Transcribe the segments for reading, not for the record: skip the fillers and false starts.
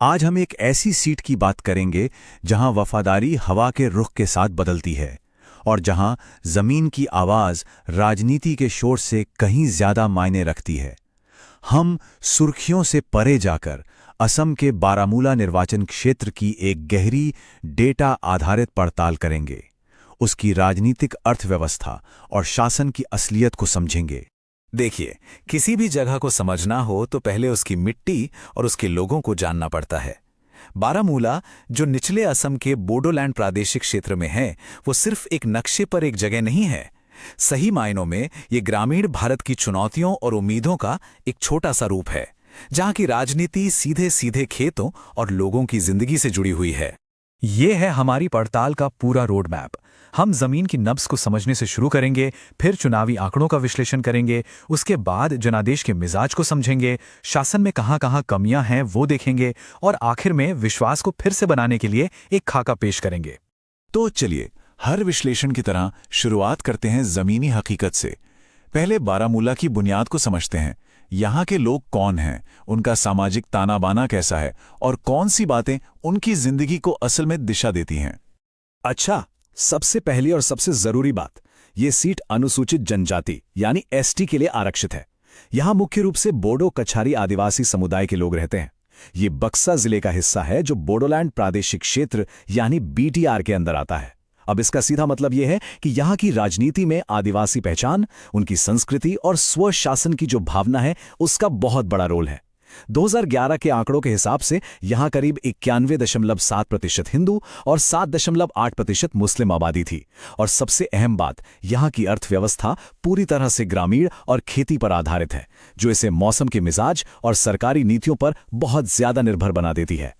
आज हम एक ऐसी सीट की बात करेंगे जहां वफादारी हवा के रुख के साथ बदलती है और जहां जमीन की आवाज राजनीति के शोर से कहीं ज्यादा मायने रखती है। हम सुर्खियों से परे जाकर असम के बारामूला निर्वाचन क्षेत्र की एक गहरी डेटा आधारित पड़ताल करेंगे, उसकी राजनीतिक अर्थव्यवस्था और शासन की असलियत को समझेंगे। देखिए, किसी भी जगह को समझना हो तो पहले उसकी मिट्टी और उसके लोगों को जानना पड़ता है। बारामूला, जो निचले असम के बोडोलैंड प्रादेशिक क्षेत्र में है, वो सिर्फ एक नक्शे पर एक जगह नहीं है। सही मायनों में ये ग्रामीण भारत की चुनौतियों और उम्मीदों का एक छोटा सा रूप है, जहां की राजनीति सीधे सीधे खेतों और लोगों की जिंदगी से जुड़ी हुई है। ये है हमारी पड़ताल का पूरा रोड मैप। हम जमीन की नब्ज को समझने से शुरू करेंगे, फिर चुनावी आंकड़ों का विश्लेषण करेंगे, उसके बाद जनादेश के मिजाज को समझेंगे, शासन में कहां कहां कमियां हैं वो देखेंगे और आखिर में विश्वास को फिर से बनाने के लिए एक खाका पेश करेंगे। तो चलिए, हर विश्लेषण की तरह शुरुआत करते हैं जमीनी हकीकत से। पहले बारामूला की बुनियाद को समझते हैं। यहाँ के लोग कौन हैं, उनका सामाजिक ताना बाना कैसा है और कौन सी बातें उनकी जिंदगी को असल में दिशा देती हैं। अच्छा, सबसे पहली और सबसे जरूरी बात, ये सीट अनुसूचित जनजाति यानी एसटी के लिए आरक्षित है। यहां मुख्य रूप से बोडो कछारी आदिवासी समुदाय के लोग रहते हैं। ये बक्सा जिले का हिस्सा है जो बोडोलैंड प्रादेशिक क्षेत्र यानी बीटीआर के अंदर आता है। अब इसका सीधा मतलब यह है कि यहां की राजनीति में आदिवासी पहचान, उनकी संस्कृति और स्वशासन की जो भावना है, उसका बहुत बड़ा रोल है। 2011 के आंकड़ों के हिसाब से यहां करीब 91.7% हिंदू और 7.8% मुस्लिम आबादी थी। और सबसे अहम बात, यहां की अर्थव्यवस्था पूरी तरह से ग्रामीण और खेती पर आधारित है, जो इसे मौसम के मिजाज और सरकारी नीतियों पर बहुत ज्यादा निर्भर बना देती है।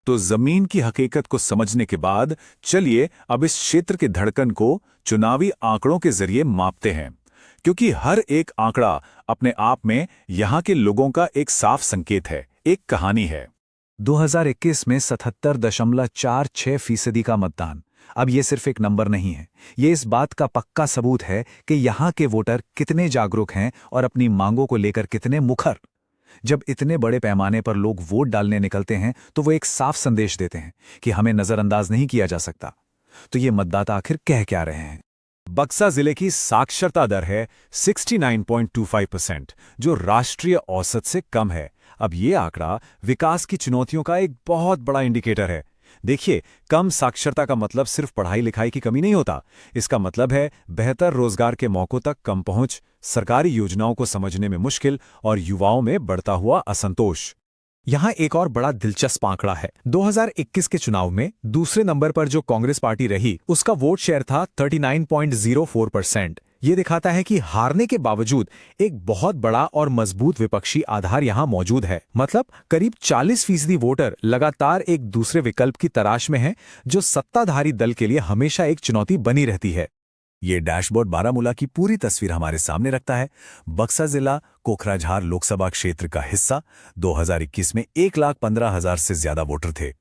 तो जमीन की हकीकत को समझने के बाद चलिए अब इस क्षेत्र के धड़कन को चुनावी आंकड़ों के जरिए मापते हैं, क्योंकि हर एक आंकड़ा अपने आप में यहां के लोगों का एक साफ संकेत है, एक कहानी है। 2021 में 77.46% का मतदान। अब ये सिर्फ एक नंबर नहीं है, ये इस बात का पक्का सबूत है कि यहाँ के वोटर कितने जागरूक हैं और अपनी मांगों को लेकर कितने मुखर। जब इतने बड़े पैमाने पर लोग वोट डालने निकलते हैं तो वो एक साफ संदेश देते हैं कि हमें नजरअंदाज नहीं किया जा सकता। तो ये मतदाता आखिर कह क्या रहे हैं? बक्सा जिले की साक्षरता दर है 69.25%, जो राष्ट्रीय औसत से कम है। अब ये आंकड़ा विकास की चुनौतियों का एक बहुत बड़ा इंडिकेटर है। देखिए, कम साक्षरता का मतलब सिर्फ पढ़ाई लिखाई की कमी नहीं होता। इसका मतलब है बेहतर रोजगार के मौकों तक कम पहुंच, सरकारी योजनाओं को समझने में मुश्किल और युवाओं में बढ़ता हुआ असंतोष। यहां एक और बड़ा दिलचस्प आंकड़ा है। 2021 के चुनाव में दूसरे नंबर पर जो कांग्रेस पार्टी रही, उसका वोट शेयर था 39.04%। ये दिखाता है कि हारने के बावजूद एक बहुत बड़ा और मजबूत विपक्षी आधार यहां मौजूद है। मतलब करीब 40% वोटर लगातार एक दूसरे विकल्प की तलाश में हैं, जो सत्ताधारी दल के लिए हमेशा एक चुनौती बनी रहती है। ये डैशबोर्ड बारामूला की पूरी तस्वीर हमारे सामने रखता है। बक्सा जिला कोकराझार लोकसभा क्षेत्र का हिस्सा। 2021 में 1,15,000 से ज्यादा वोटर थे।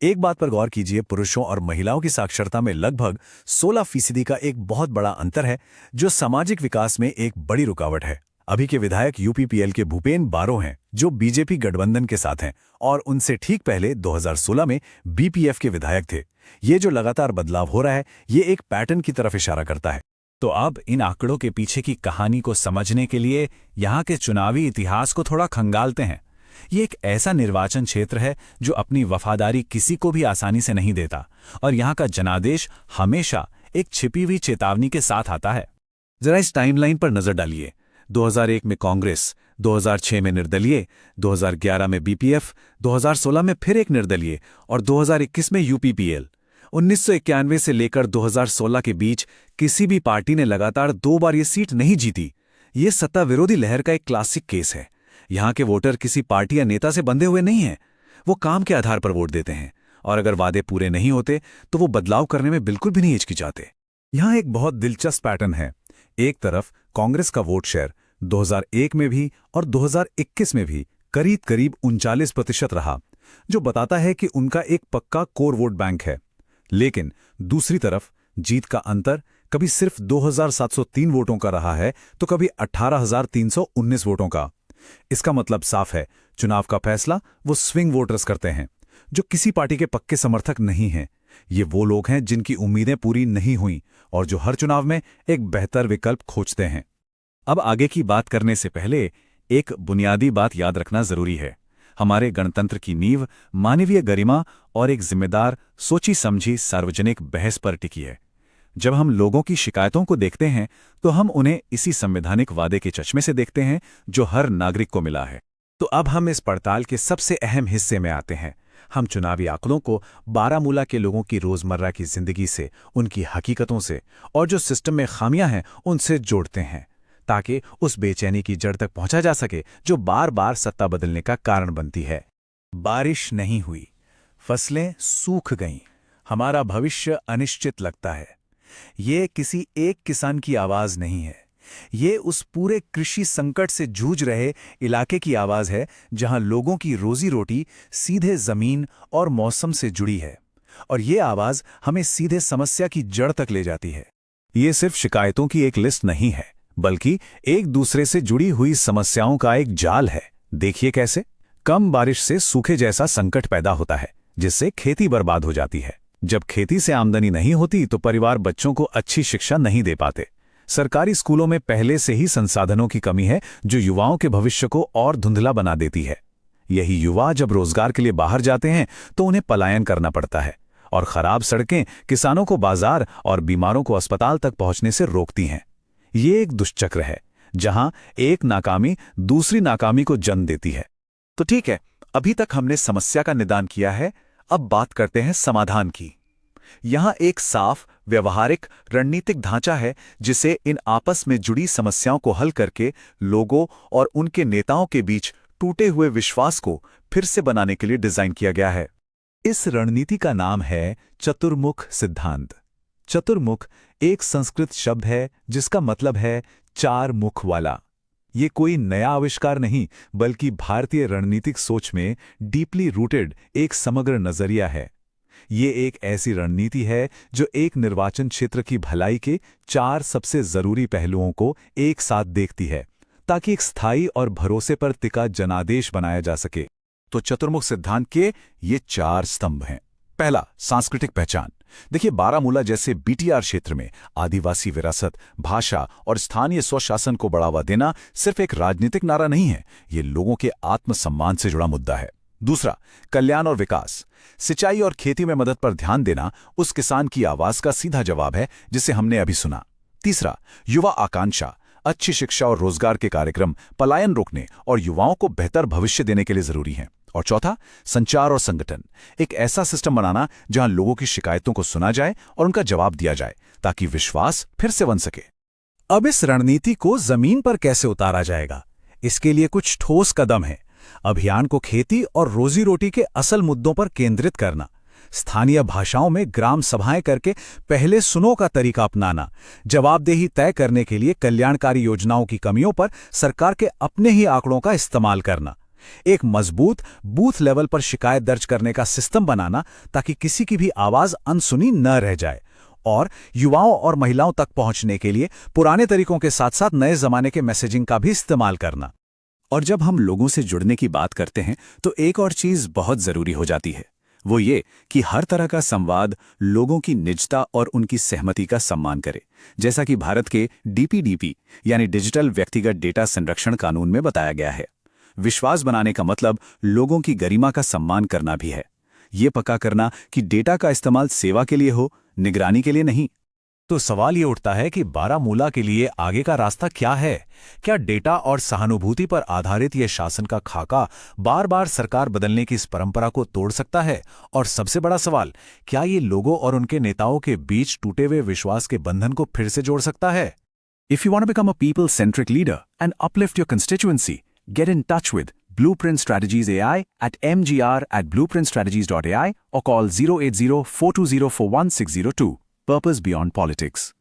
एक बात पर गौर कीजिए, पुरुषों और महिलाओं की साक्षरता में लगभग 16% का एक बहुत बड़ा अंतर है, जो सामाजिक विकास में एक बड़ी रुकावट है। अभी के विधायक यूपीपीएल के भूपेन बारो हैं, जो बीजेपी गठबंधन के साथ हैं, और उनसे ठीक पहले 2016 में बीपीएफ के विधायक थे। ये जो लगातार बदलाव हो रहा है, ये एक पैटर्न की तरफ इशारा करता है। तो अब इन आंकड़ों के पीछे की कहानी को समझने के लिए यहाँ के चुनावी इतिहास को थोड़ा खंगालते हैं। ये एक ऐसा निर्वाचन क्षेत्र है जो अपनी वफादारी किसी को भी आसानी से नहीं देता, और यहाँ का जनादेश हमेशा एक छिपी हुई चेतावनी के साथ आता है। जरा इस टाइमलाइन पर नजर डालिए। 2001 में कांग्रेस, 2006 में निर्दलीय, 2011 में बीपीएफ, 2016 में फिर एक निर्दलीय और 2021 में यूपीपीएल। 1991 से लेकर 2016 के बीच किसी भी पार्टी ने लगातार 2 बार ये सीट नहीं जीती। ये सत्ता विरोधी लहर का एक क्लासिक केस है। यहाँ के वोटर किसी पार्टी या नेता से बंधे हुए नहीं हैं। वो काम के आधार पर वोट देते हैं, और अगर वादे पूरे नहीं होते तो वो बदलाव करने में बिल्कुल भी नहीं हिचकिचाते। यहाँ एक बहुत दिलचस्प पैटर्न है। एक तरफ कांग्रेस का वोट शेयर 2001 में भी और 2021 में भी करीब करीब 39% रहा, जो बताता है कि उनका एक पक्का कोर वोट बैंक है। लेकिन दूसरी तरफ जीत का अंतर कभी सिर्फ 2,703 वोटों का रहा है तो कभी 18,319 वोटों का। इसका मतलब साफ है, चुनाव का फैसला वो स्विंग वोटर्स करते हैं, जो किसी पार्टी के पक्के समर्थक नहीं हैं। ये वो लोग हैं जिनकी उम्मीदें पूरी नहीं हुई और जो हर चुनाव में एक बेहतर विकल्प खोजते हैं। अब आगे की बात करने से पहले एक बुनियादी बात याद रखना जरूरी है। हमारे गणतंत्र की नींव मानवीय गरिमा और एक जिम्मेदार, सोची समझी सार्वजनिक बहस पर टिकी है। जब हम लोगों की शिकायतों को देखते हैं तो हम उन्हें इसी संवैधानिक वादे के चश्मे से देखते हैं जो हर नागरिक को मिला है। तो अब हम इस पड़ताल के सबसे अहम हिस्से में आते हैं। हम चुनावी आंकड़ों को बारामूला के लोगों की रोजमर्रा की जिंदगी से, उनकी हकीकतों से और जो सिस्टम में खामियां हैं उनसे जोड़ते हैं, ताकि उस बेचैनी की जड़ तक पहुंचा जा सके जो बार बार सत्ता बदलने का कारण बनती है। बारिश नहीं हुई, फसलें सूख गईं, हमारा भविष्य अनिश्चित लगता है। ये किसी एक किसान की आवाज नहीं है, ये उस पूरे कृषि संकट से जूझ रहे इलाके की आवाज है जहां लोगों की रोजी रोटी सीधे जमीन और मौसम से जुड़ी है। और ये आवाज हमें सीधे समस्या की जड़ तक ले जाती है। ये सिर्फ शिकायतों की एक लिस्ट नहीं है, बल्कि एक दूसरे से जुड़ी हुई समस्याओं का एक जाल है। देखिए कैसे कम बारिश से सूखे जैसा संकट पैदा होता है, जिससे खेती बर्बाद हो जाती है। जब खेती से आमदनी नहीं होती तो परिवार बच्चों को अच्छी शिक्षा नहीं दे पाते। सरकारी स्कूलों में पहले से ही संसाधनों की कमी है, जो युवाओं के भविष्य को और धुंधला बना देती है। यही युवा जब रोजगार के लिए बाहर जाते हैं तो उन्हें पलायन करना पड़ता है, और खराब सड़कें किसानों को बाजार और बीमारों को अस्पताल तक पहुंचने से रोकती हैं। ये एक दुष्चक्र है जहां एक नाकामी दूसरी नाकामी को जन्म देती है। तो ठीक है, अभी तक हमने समस्या का निदान किया है, अब बात करते हैं समाधान की। यहां एक साफ, व्यवहारिक, रणनीतिक ढांचा है जिसे इन आपस में जुड़ी समस्याओं को हल करके लोगों और उनके नेताओं के बीच टूटे हुए विश्वास को फिर से बनाने के लिए डिजाइन किया गया है। इस रणनीति का नाम है चतुर्मुख सिद्धांत। चतुर्मुख एक संस्कृत शब्द है जिसका मतलब है चार मुख वाला। ये कोई नया आविष्कार नहीं, बल्कि भारतीय रणनीतिक सोच में डीपली रूटेड एक समग्र नजरिया है। ये एक ऐसी रणनीति है जो एक निर्वाचन क्षेत्र की भलाई के चार सबसे जरूरी पहलुओं को एक साथ देखती है, ताकि एक स्थायी और भरोसे पर टिका जनादेश बनाया जा सके। तो चतुर्मुख सिद्धांत के ये चार स्तंभ हैं। पहला, सांस्कृतिक पहचान। देखिए, बारामूला जैसे बीटीआर क्षेत्र में आदिवासी विरासत, भाषा और स्थानीय स्वशासन को बढ़ावा देना सिर्फ एक राजनीतिक नारा नहीं है, ये लोगों के आत्मसम्मान से जुड़ा मुद्दा है। दूसरा, कल्याण और विकास। सिंचाई और खेती में मदद पर ध्यान देना उस किसान की आवाज का सीधा जवाब है जिसे हमने अभी सुना। तीसरा, युवा आकांक्षा। अच्छी शिक्षा और रोजगार के कार्यक्रम पलायन रोकने और युवाओं को बेहतर भविष्य देने के लिए जरूरी हैं। और चौथा, संचार और संगठन। एक ऐसा सिस्टम बनाना जहां लोगों की शिकायतों को सुना जाए और उनका जवाब दिया जाए, ताकि विश्वास फिर से बन सके। अब इस रणनीति को जमीन पर कैसे उतारा जाएगा, इसके लिए कुछ ठोस कदम हैं। अभियान को खेती और रोजी रोटी के असल मुद्दों पर केंद्रित करना, स्थानीय भाषाओं में ग्राम सभाएं करके पहले सुनो का तरीका अपनाना, जवाबदेही तय करने के लिए कल्याणकारी योजनाओं की कमियों पर सरकार के अपने ही आंकड़ों का इस्तेमाल करना, एक मजबूत बूथ लेवल पर शिकायत दर्ज करने का सिस्टम बनाना ताकि किसी की भी आवाज अनसुनी न रह जाए, और युवाओं और महिलाओं तक पहुंचने के लिए पुराने तरीकों के साथ साथ नए जमाने के मैसेजिंग का भी इस्तेमाल करना। और जब हम लोगों से जुड़ने की बात करते हैं तो एक और चीज बहुत जरूरी हो जाती है, वो ये कि हर तरह का संवाद लोगों की निजता और उनकी सहमति का सम्मान करे, जैसा कि भारत के डीपीडीपी यानी डिजिटल व्यक्तिगत डेटा संरक्षण कानून में बताया गया है। विश्वास बनाने का मतलब लोगों की गरिमा का सम्मान करना भी है। ये पक्का करना कि डेटा का इस्तेमाल सेवा के लिए हो, निगरानी के लिए नहीं। तो सवाल ये उठता है कि बारामूला के लिए आगे का रास्ता क्या है? क्या डेटा और सहानुभूति पर आधारित ये शासन का खाका बार बार सरकार बदलने की इस परंपरा को तोड़ सकता है? और सबसे बड़ा सवाल, क्या ये लोगों और उनके नेताओं के बीच टूटे हुए विश्वास के बंधन को फिर से जोड़ सकता है? If you want to become a people-centric leader and uplift your constituency, get in touch with Blueprint Strategies AI at mgr@blueprintstrategies.ai or call 080-420-41602. Purpose Beyond Politics.